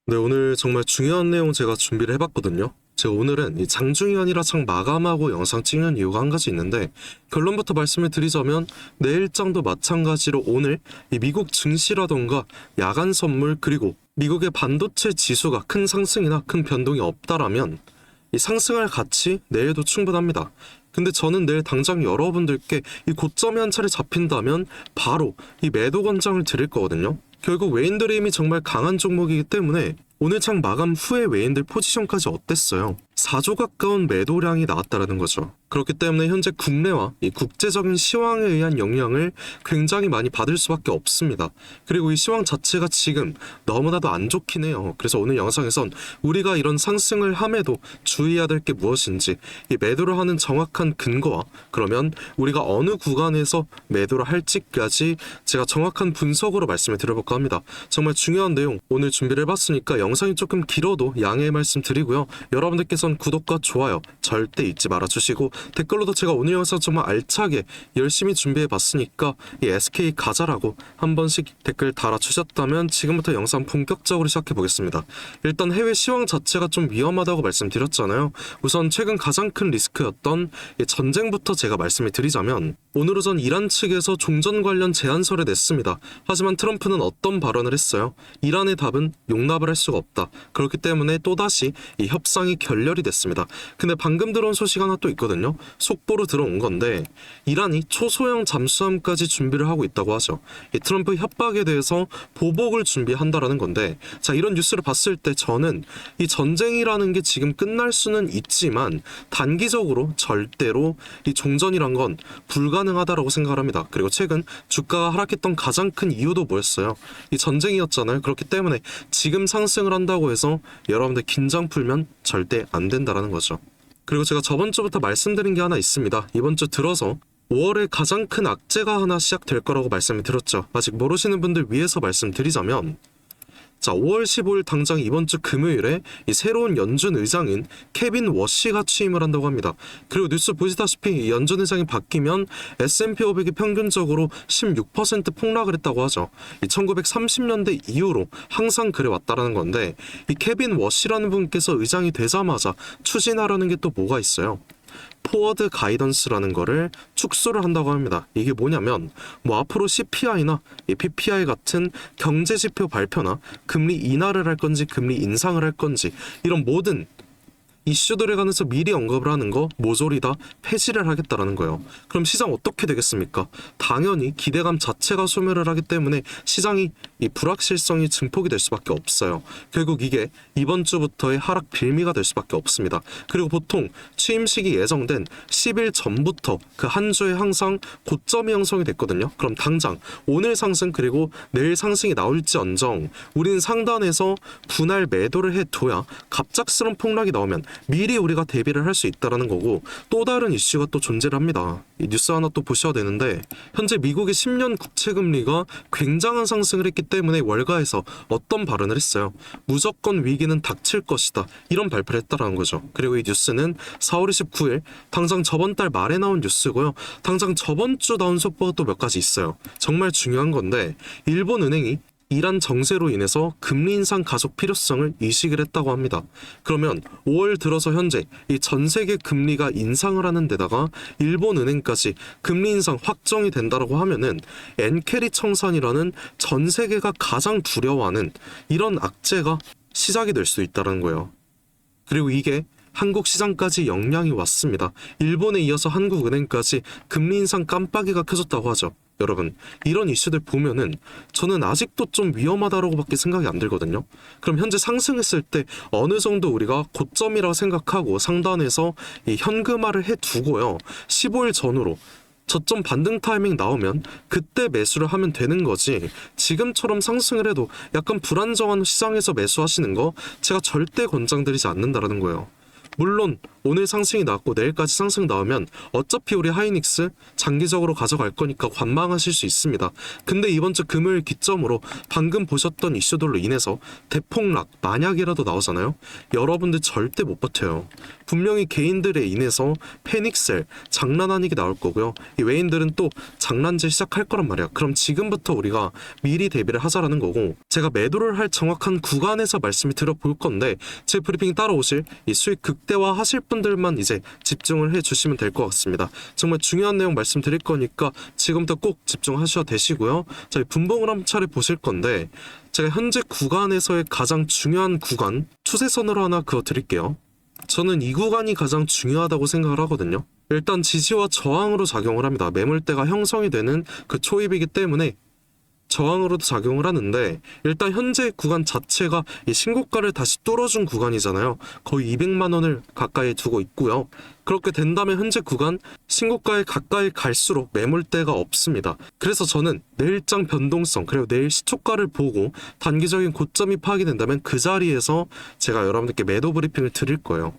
네, 오늘 정말 중요한 내용 제가 준비를 해봤거든요. 제가 오늘은 이 장중현이라 장 마감하고 영상 찍는 이유가 한 가지 있는데, 결론부터 말씀을 드리자면 내일장도 마찬가지로 오늘 이 미국 증시라던가 야간 선물 그리고 미국의 반도체 지수가 큰 상승이나 큰 변동이 없다라면 이 상승할 가치 내일도 충분합니다. 근데 저는 내일 당장 여러분들께 이 고점이 한 차례 잡힌다면 바로 이 매도 권장을 드릴 거거든요. 결국 외인들의 힘이 정말 강한 종목이기 때문에 오늘 장 마감 후에 외인들 포지션까지 어땠어요? 4조 가까운 매도량이 나왔다는 거죠. 그렇기 때문에 현재 국내와 이 국제적인 시황에 의한 영향을 굉장히 많이 받을 수밖에 없습니다. 그리고 이 시황 자체가 지금 너무나도 안 좋긴 해요. 그래서 오늘 영상에선 우리가 이런 상승을 함에도 주의해야 될 게 무엇인지, 이 매도를 하는 정확한 근거와 그러면 우리가 어느 구간에서 매도를 할지까지 제가 정확한 분석으로 말씀을 드려볼까 합니다. 정말 중요한 내용 오늘 준비를 해봤으니까 영상이 조금 길어도 양해의 말씀 드리고요. 여러분들께서는 구독과 좋아요 절대 잊지 말아주시고, 댓글로도 제가 오늘 영상 정말 알차게 열심히 준비해봤으니까 이 SK 가자라고 한 번씩 댓글 달아주셨다면 지금부터 영상 본격적으로 시작해보겠습니다. 일단 해외 시황 자체가 좀 위험하다고 말씀드렸잖아요. 우선 최근 가장 큰 리스크였던 이 전쟁부터 제가 말씀을 드리자면, 오늘 오전 이란 측에서 종전 관련 제안서를 냈습니다. 하지만 트럼프는 어떤 발언을 했어요? 이란의 답은 용납을 할 수가 없다. 그렇기 때문에 또다시 이 협상이 결렬이 됐습니다. 근데 방금 들어온 소식 하나 또 있거든요. 속보로 들어온 건데 이란이 초소형 잠수함까지 준비를 하고 있다고 하죠. 이 트럼프 협박에 대해서 보복을 준비한다라는 건데, 자, 이런 뉴스를 봤을 때 저는 이 전쟁이라는 게 지금 끝날 수는 있지만 단기적으로 절대로 이 종전이란 건 불가능하다라고 생각을 합니다. 그리고 최근 주가가 하락했던 가장 큰 이유도 뭐였어요? 이 전쟁이었잖아요. 그렇기 때문에 지금 상승을 한다고 해서 여러분들 긴장 풀면 절대 안 된다라는 거죠. 그리고 제가 저번 주부터 말씀드린 게 하나 있습니다. 이번 주 들어서 5월에 가장 큰 악재가 하나 시작될 거라고 말씀을 드렸죠. 아직 모르시는 분들 위해서 말씀드리자면, 자, 5월 15일 당장 이번 주 금요일에 이 새로운 연준 의장인 케빈 워시가 취임을 한다고 합니다. 그리고 뉴스 보시다시피 연준 의장이 바뀌면 S&P 500이 평균적으로 16% 폭락을 했다고 하죠. 이 1930년대 이후로 항상 그래왔다라는 건데, 이 케빈 워시라는 분께서 의장이 되자마자 추진하려는 게 또 뭐가 있어요? 포워드 가이던스라는 거를 축소를 한다고 합니다. 이게 뭐냐면 앞으로 CPI나 PPI 같은 경제지표 발표나 금리 인하를 할 건지 금리 인상을 할 건지 이런 모든 이슈들에 관해서 미리 언급을 하는 거 모조리 다 폐지를 하겠다라는 거예요. 그럼 시장 어떻게 되겠습니까? 당연히 기대감 자체가 소멸을 하기 때문에 시장이 이 불확실성이 증폭이 될 수밖에 없어요. 결국 이게 이번 주부터의 하락 빌미가 될 수밖에 없습니다. 그리고 보통 취임식이 예정된 10일 전부터 그 한 주에 항상 고점이 형성이 됐거든요. 그럼 당장 오늘 상승 그리고 내일 상승이 나올지언정 우리는 상단에서 분할 매도를 해둬야 갑작스런 폭락이 나오면 미리 우리가 대비를 할 수 있다는 거고, 또 다른 이슈가 또 존재를 합니다. 이 뉴스 하나 또 보셔야 되는데, 현재 미국의 10년 국채금리가 굉장한 상승을 했기 때문에 월가에서 어떤 발언을 했어요? 무조건 위기는 닥칠 것이다, 이런 발표를 했다는 거죠. 그리고 이 뉴스는 4월 29일 당장 저번 달 말에 나온 뉴스고요. 당장 저번 주 나온 속보가 또 몇 가지 있어요. 정말 중요한 건데, 일본 은행이 이란 정세로 인해서 금리 인상 가속 필요성을 인식을 했다고 합니다. 그러면 5월 들어서 현재 이 전 세계 금리가 인상을 하는 데다가 일본 은행까지 금리 인상 확정이 된다라고 하면은 엔캐리 청산이라는 전 세계가 가장 두려워하는 이런 악재가 시작이 될 수 있다는 거예요. 그리고 이게 한국 시장까지 영향이 왔습니다. 일본에 이어서 한국은행까지 금리 인상 깜빡이가 켜졌다고 하죠. 여러분, 이런 이슈들 보면은 저는 아직도 좀 위험하다라고밖에 생각이 안 들거든요. 그럼 현재 상승했을 때 어느 정도 우리가 고점이라고 생각하고 상단에서 이 현금화를 해두고요, 15일 전후로 저점 반등 타이밍 나오면 그때 매수를 하면 되는 거지, 지금처럼 상승을 해도 약간 불안정한 시장에서 매수하시는 거 제가 절대 권장드리지 않는다라는 거예요. 물론 오늘 상승이 나왔고 내일까지 상승 나오면 어차피 우리 하이닉스 장기적으로 가져갈 거니까 관망하실 수 있습니다. 근데 이번 주 금요일 기점으로 방금 보셨던 이슈들로 인해서 대폭락 만약이라도 나오잖아요. 여러분들 절대 못 버텨요. 분명히 개인들에 인해서 패닉셀 장난 아니게 나올 거고요. 이 외인들은 또 장난질 시작할 거란 말이야. 그럼 지금부터 우리가 미리 대비를 하자라는 거고, 제가 매도를 할 정확한 구간에서 말씀을 드려볼 건데 제 브리핑 따라오실 이 수익 극대화 하실 분들만 이제 집중을 해주시면 될 것 같습니다. 정말 중요한 내용 말씀드릴 거니까 지금부터 꼭 집중하셔야 되시고요. 자, 분봉을 한 차례 보실 건데 제가 현재 구간에서의 가장 중요한 구간 추세선으로 하나 그어드릴게요. 저는 이 구간이 가장 중요하다고 생각을 하거든요. 일단 지지와 저항으로 작용을 합니다. 매물대가 형성이 되는 그 초입이기 때문에 저항으로도 작용을 하는데, 일단 현재 구간 자체가 이 신고가를 다시 뚫어준 구간이잖아요. 거의 200만 원을 가까이 두고 있고요. 그렇게 된다면 현재 구간 신고가에 가까이 갈수록 매물대가 없습니다. 그래서 저는 내일장 변동성 그리고 내일 시초가를 보고 단기적인 고점이 파악이 된다면 그 자리에서 제가 여러분들께 매도 브리핑을 드릴 거예요.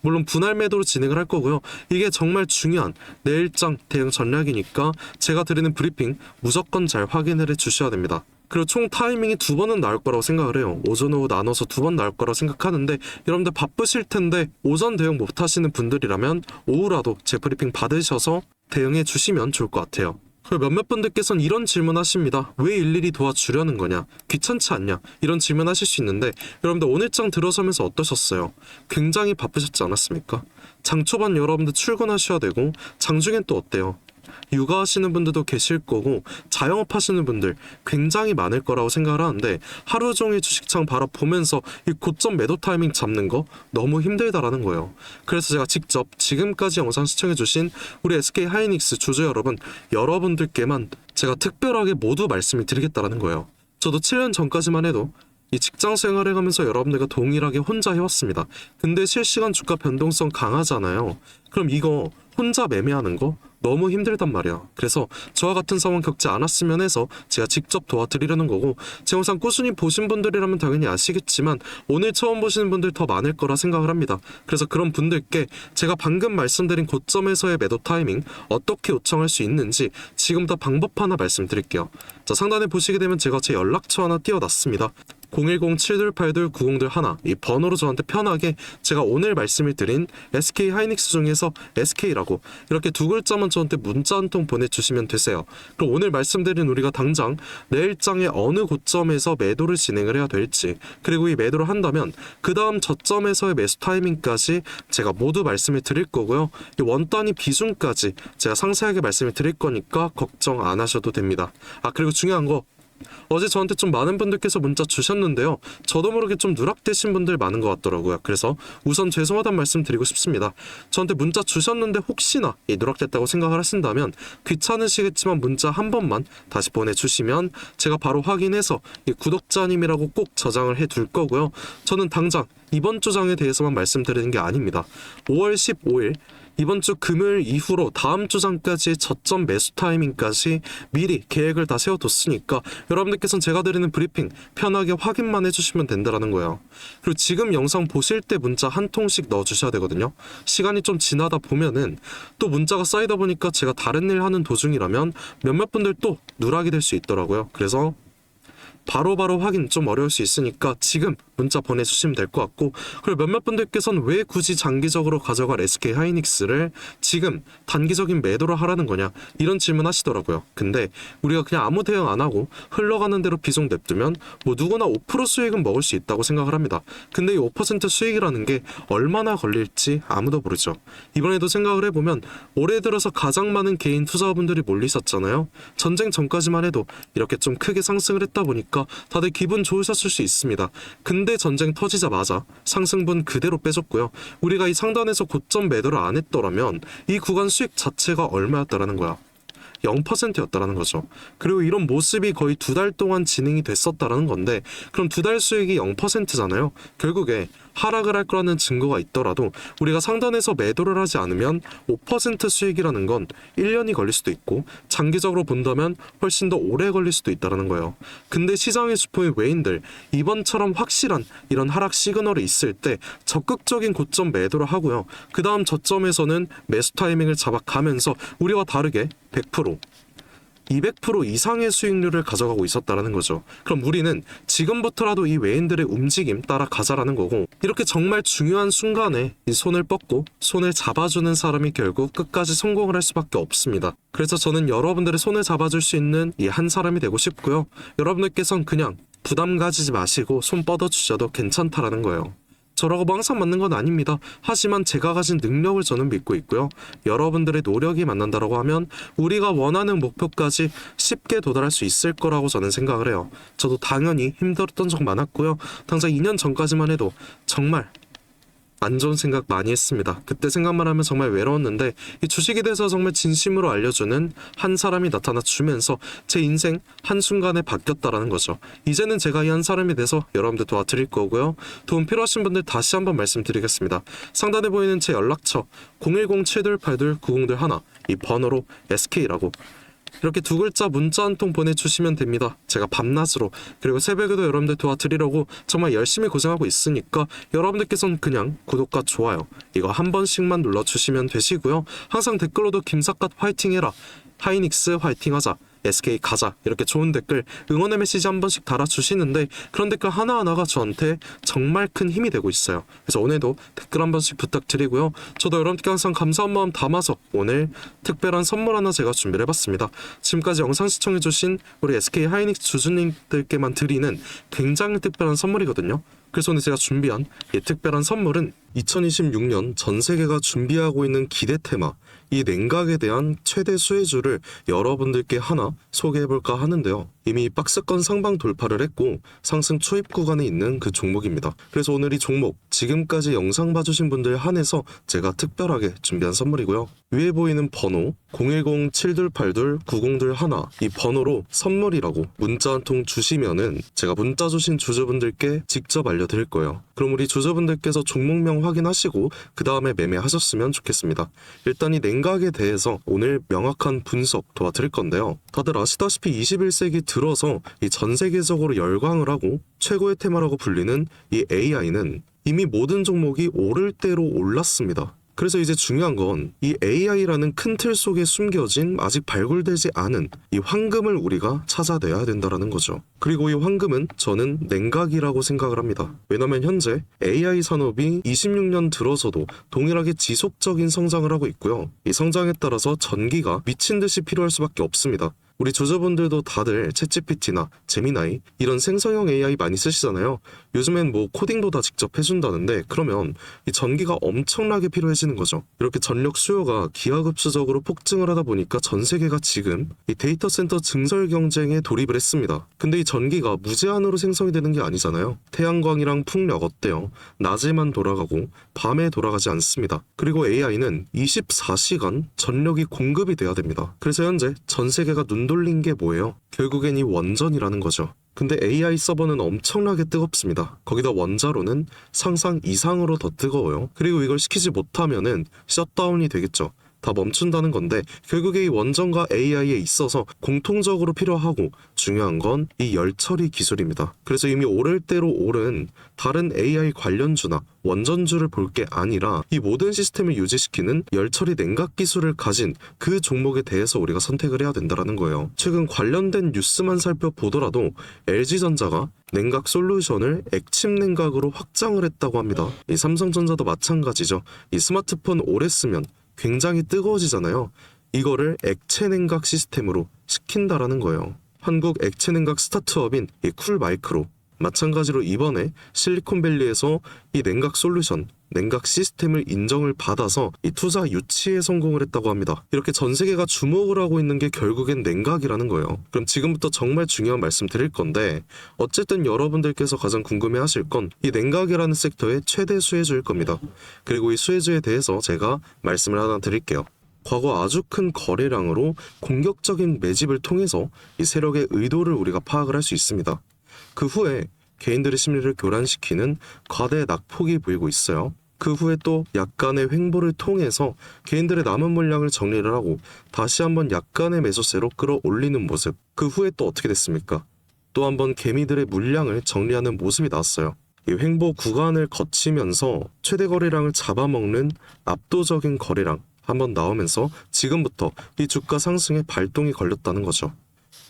물론 분할 매도로 진행을 할 거고요. 이게 정말 중요한 내일장 대응 전략이니까 제가 드리는 브리핑 무조건 잘 확인을 해 주셔야 됩니다. 그리고 총 타이밍이 2번은 나올 거라고 생각을 해요. 오전 오후 나눠서 2번 나올 거라고 생각하는데, 여러분들 바쁘실 텐데 오전 대응 못 하시는 분들이라면 오후라도 제 브리핑 받으셔서 대응해 주시면 좋을 것 같아요. 그리고 몇몇 분들께서는 이런 질문 하십니다. 왜 일일이 도와주려는 거냐? 귀찮지 않냐? 이런 질문 하실 수 있는데, 여러분들 오늘장 들어서면서 어떠셨어요? 굉장히 바쁘셨지 않았습니까? 장 초반 여러분들 출근하셔야 되고, 장중엔 또 어때요? 육아하시는 분들도 계실 거고 자영업 하시는 분들 굉장히 많을 거라고 생각을 하는데, 하루 종일 주식창 바라보면서 이 고점 매도 타이밍 잡는 거 너무 힘들다라는 거예요. 그래서 제가 직접 지금까지 영상 시청해주신 우리 SK 하이닉스 주주 여러분, 여러분들께만 제가 특별하게 모두 말씀을 드리겠다라는 거예요. 저도 7년 전까지만 해도 이 직장 생활을 하면서 여러분들과 동일하게 혼자 해왔습니다. 근데 실시간 주가 변동성 강하잖아요. 그럼 이거 혼자 매매하는 거 너무 힘들단 말이야. 그래서 저와 같은 상황 겪지 않았으면 해서 제가 직접 도와드리려는 거고, 제 영상 꾸준히 보신 분들이라면 당연히 아시겠지만 오늘 처음 보시는 분들 더 많을 거라 생각을 합니다. 그래서 그런 분들께 제가 방금 말씀드린 고점에서의 매도 타이밍 어떻게 요청할 수 있는지 지금부터 방법 하나 말씀드릴게요. 자, 상단에 보시게 되면 제가 제 연락처 하나 띄워놨습니다. 010-728-9021 이 번호로 저한테 편하게 제가 오늘 말씀을 드린 SK 하이닉스 중에서 SK라고 이렇게 두 글자만 저한테 문자 한 통 보내주시면 되세요. 그럼 오늘 말씀드린 우리가 당장 내일장에 어느 고점에서 매도를 진행을 해야 될지, 그리고 이 매도를 한다면 그 다음 저점에서의 매수 타이밍까지 제가 모두 말씀을 드릴 거고요. 이 원단위 비중까지 제가 상세하게 말씀을 드릴 거니까 걱정 안 하셔도 됩니다. 그리고 중요한 거, 어제 저한테 좀 많은 분들께서 문자 주셨는데요. 저도 모르게 좀 누락되신 분들 많은 것 같더라고요. 그래서 우선 죄송하다는 말씀 드리고 싶습니다. 저한테 문자 주셨는데 혹시나 누락됐다고 생각을 하신다면 귀찮으시겠지만 문자 한 번만 다시 보내주시면 제가 바로 확인해서 이 구독자님이라고 꼭 저장을 해둘 거고요. 저는 당장 이번 주 장에 대해서만 말씀드리는 게 아닙니다. 5월 15일 이번 주 금요일 이후로 다음 주 장까지의 저점 매수 타이밍까지 미리 계획을 다 세워뒀으니까 여러분들께서는 제가 드리는 브리핑 편하게 확인만 해주시면 된다라는 거예요. 그리고 지금 영상 보실 때 문자 한 통씩 넣어주셔야 되거든요. 시간이 좀 지나다 보면은 또 문자가 쌓이다 보니까 제가 다른 일 하는 도중이라면 몇몇 분들 또 누락이 될 수 있더라고요. 그래서 바로바로 확인 좀 어려울 수 있으니까 지금 문자 보내주시면 될 것 같고, 그리고 몇몇 분들께서는 왜 굳이 장기적으로 가져갈 SK 하이닉스를 지금 단기적인 매도를 하라는 거냐 이런 질문 하시더라고요. 근데 우리가 그냥 아무 대응 안 하고 흘러가는 대로 비중 냅두면 뭐 누구나 5% 수익은 먹을 수 있다고 생각을 합니다. 근데 이 5% 수익이라는 게 얼마나 걸릴지 아무도 모르죠. 이번에도 생각을 해보면 올해 들어서 가장 많은 개인 투자자분들이 몰리셨잖아요. 전쟁 전까지만 해도 이렇게 좀 크게 상승을 했다 보니까 다들 기분 좋으셨을 수 있습니다. 근데 전쟁 터지자마자 상승분 그대로 빼줬고요. 우리가 이 상단에서 고점 매도를 안 했더라면 이 구간 수익 자체가 얼마였다라는 거야? 0%였다라는 거죠. 그리고 이런 모습이 거의 2달 동안 진행이 됐었다라는 건데, 그럼 2달 수익이 0%잖아요. 결국에 하락을 할 거라는 증거가 있더라도 우리가 상단에서 매도를 하지 않으면 5% 수익이라는 건 1년이 걸릴 수도 있고 장기적으로 본다면 훨씬 더 오래 걸릴 수도 있다는 거예요. 근데 시장의 주포인 외인들, 이번처럼 확실한 이런 하락 시그널이 있을 때 적극적인 고점 매도를 하고요. 그 다음 저점에서는 매수 타이밍을 잡아가면서 우리와 다르게 100%, 200% 이상의 수익률을 가져가고 있었다라는 거죠. 그럼 우리는 지금부터라도 이 외인들의 움직임 따라가자라는 거고, 이렇게 정말 중요한 순간에 이 손을 뻗고 손을 잡아주는 사람이 결국 끝까지 성공을 할 수밖에 없습니다. 그래서 저는 여러분들의 손을 잡아줄 수 있는 이 한 사람이 되고 싶고요. 여러분들께서는 그냥 부담 가지지 마시고 손 뻗어주셔도 괜찮다라는 거예요. 저라고 뭐 항상 맞는 건 아닙니다. 하지만 제가 가진 능력을 저는 믿고 있고요. 여러분들의 노력이 만난다라고 하면 우리가 원하는 목표까지 쉽게 도달할 수 있을 거라고 저는 생각을 해요. 저도 당연히 힘들었던 적 많았고요. 당장 2년 전까지만 해도 정말 안 좋은 생각 많이 했습니다. 그때 생각만 하면 정말 외로웠는데 이 주식에 대해서 정말 진심으로 알려주는 한 사람이 나타나 주면서 제 인생 한순간에 바뀌었다라는 거죠. 이제는 제가 이 한 사람에 대해서 여러분들 도와드릴 거고요. 도움 필요하신 분들 다시 한번 말씀드리겠습니다. 상단에 보이는 제 연락처 010-728-9021 이 번호로 SK라고 이렇게 두 글자 문자 한 통 보내주시면 됩니다. 제가 밤낮으로 그리고 새벽에도 여러분들 도와드리려고 정말 열심히 고생하고 있으니까 여러분들께서는 그냥 구독과 좋아요 이거 한 번씩만 눌러주시면 되시고요. 항상 댓글로도 김삿갓 화이팅해라, 하이닉스 화이팅하자, SK 가자 이렇게 좋은 댓글 응원의 메시지 한 번씩 달아주시는데 그런 댓글 하나하나가 저한테 정말 큰 힘이 되고 있어요. 그래서 오늘도 댓글 한 번씩 부탁드리고요. 저도 여러분께 항상 감사한 마음 담아서 오늘 특별한 선물 하나 제가 준비를 해봤습니다. 지금까지 영상 시청해주신 우리 SK 하이닉스 주주님들께만 드리는 굉장히 특별한 선물이거든요. 그래서 오늘 제가 준비한 이 특별한 선물은 2026년 전 세계가 준비하고 있는 기대 테마 이 냉각에 대한 최대 수혜주를 여러분들께 하나 소개해볼까 하는데요. 이미 박스권 상방 돌파를 했고 상승 초입 구간에 있는 그 종목입니다. 그래서 오늘 이 종목 지금까지 영상 봐주신 분들 한해서 제가 특별하게 준비한 선물이고요. 위에 보이는 번호 010-7282-9021 이 번호로 선물이라고 문자 한 통 주시면은 제가 문자 주신 주주분들께 직접 알려드릴 거예요. 그럼 우리 주주분들께서 종목명 확인하시고 그 다음에 매매하셨으면 좋겠습니다. 일단 이 냉각에 대해서 오늘 명확한 분석 도와드릴 건데요. 다들 아시다시피 21세기 들어서 이 전 세계적으로 열광을 하고 최고의 테마라고 불리는 이 AI는 이미 모든 종목이 오를 대로 올랐습니다. 그래서 이제 중요한 건 이 AI라는 큰 틀 속에 숨겨진 아직 발굴되지 않은 이 황금을 우리가 찾아내야 된다는 거죠. 그리고 이 황금은 저는 냉각이라고 생각을 합니다. 왜냐면 현재 AI 산업이 26년 들어서도 동일하게 지속적인 성장을 하고 있고요. 이 성장에 따라서 전기가 미친 듯이 필요할 수밖에 없습니다. 우리 주주분들도 다들 챗GPT나 제미나이 이런 생성형 AI 많이 쓰시잖아요. 요즘엔 뭐 코딩도 다 직접 해준다는데 그러면 이 전기가 엄청나게 필요해지는 거죠. 이렇게 전력 수요가 기하급수적으로 폭증을 하다 보니까 전 세계가 지금 이 데이터 센터 증설 경쟁에 돌입을 했습니다. 근데 이 전기가 무제한으로 생성이 되는 게 아니잖아요. 태양광이랑 풍력 어때요? 낮에만 돌아가고 밤에 돌아가지 않습니다. 그리고 AI는 24시간 전력이 공급이 돼야 됩니다. 그래서 현재 전 세계가 눈 돌린 게 뭐예요? 결국엔 이 원전이라는 거죠. 근데 AI 서버는 엄청나게 뜨겁습니다. 거기다 원자로는 상상 이상으로 더 뜨거워요. 그리고 이걸 시키지 못하면은 셧다운이 되겠죠. 다 멈춘다는 건데 결국에 이 원전과 AI에 있어서 공통적으로 필요하고 중요한 건 이 열처리 기술입니다. 그래서 이미 오를 대로 오른 다른 AI 관련주나 원전주를 볼 게 아니라 이 모든 시스템을 유지시키는 열처리 냉각 기술을 가진 그 종목에 대해서 우리가 선택을 해야 된다는 거예요. 최근 관련된 뉴스만 살펴보더라도 LG전자가 냉각 솔루션을 액침 냉각으로 확장을 했다고 합니다. 이 삼성전자도 마찬가지죠. 이 스마트폰 오래 쓰면 굉장히 뜨거워지잖아요. 이거를 액체 냉각 시스템으로 시킨다라는 거예요. 한국 액체 냉각 스타트업인 이 쿨마이크로 마찬가지로 이번에 실리콘밸리에서 이 냉각 솔루션, 냉각 시스템을 인정을 받아서 이 투자 유치에 성공을 했다고 합니다. 이렇게 전 세계가 주목을 하고 있는 게 결국엔 냉각이라는 거예요. 그럼 지금부터 정말 중요한 말씀 드릴 건데 어쨌든 여러분들께서 가장 궁금해하실 건 이 냉각이라는 섹터의 최대 수혜주일 겁니다. 그리고 이 수혜주에 대해서 제가 말씀을 하나 드릴게요. 과거 아주 큰 거래량으로 공격적인 매집을 통해서 이 세력의 의도를 우리가 파악을 할 수 있습니다. 그 후에 개인들의 심리를 교란시키는 과대 낙폭이 보이고 있어요. 그 후에 또 약간의 횡보를 통해서 개인들의 남은 물량을 정리를 하고 다시 한번 약간의 매수세로 끌어올리는 모습. 그 후에 또 어떻게 됐습니까? 또 한번 개미들의 물량을 정리하는 모습이 나왔어요. 이 횡보 구간을 거치면서 최대 거래량을 잡아먹는 압도적인 거래량 한번 나오면서 지금부터 이 주가 상승에 발동이 걸렸다는 거죠.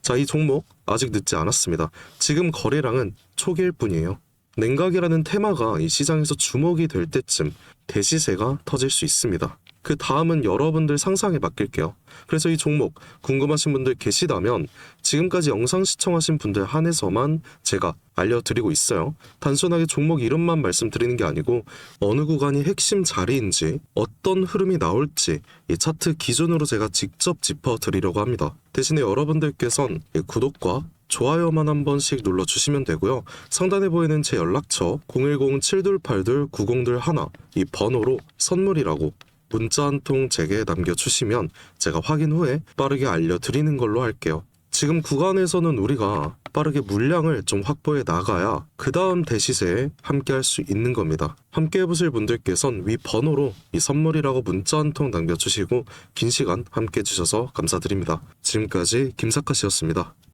자, 이 종목 아직 늦지 않았습니다. 지금 거래량은 초기일 뿐이에요. 냉각이라는 테마가 이 시장에서 주목이 될 때쯤 대시세가 터질 수 있습니다. 그 다음은 여러분들 상상에 맡길게요. 그래서 이 종목 궁금하신 분들 계시다면 지금까지 영상 시청하신 분들 한해서만 제가 알려드리고 있어요. 단순하게 종목 이름만 말씀드리는 게 아니고 어느 구간이 핵심 자리인지 어떤 흐름이 나올지 이 차트 기준으로 제가 직접 짚어드리려고 합니다. 대신에 여러분들께선 이 구독과 좋아요만 한 번씩 눌러주시면 되고요. 상단에 보이는 제 연락처 010-7282-9021 이 번호로 선물이라고 문자 한 통 제게 남겨주시면 제가 확인 후에 빠르게 알려드리는 걸로 할게요. 지금 구간에서는 우리가 빠르게 물량을 좀 확보해 나가야 그 다음 대시세에 함께 할 수 있는 겁니다. 함께 해보실 분들께선 위 번호로 이 선물이라고 문자 한 통 남겨주시고 긴 시간 함께 해주셔서 감사드립니다. 지금까지 김사카씨였습니다.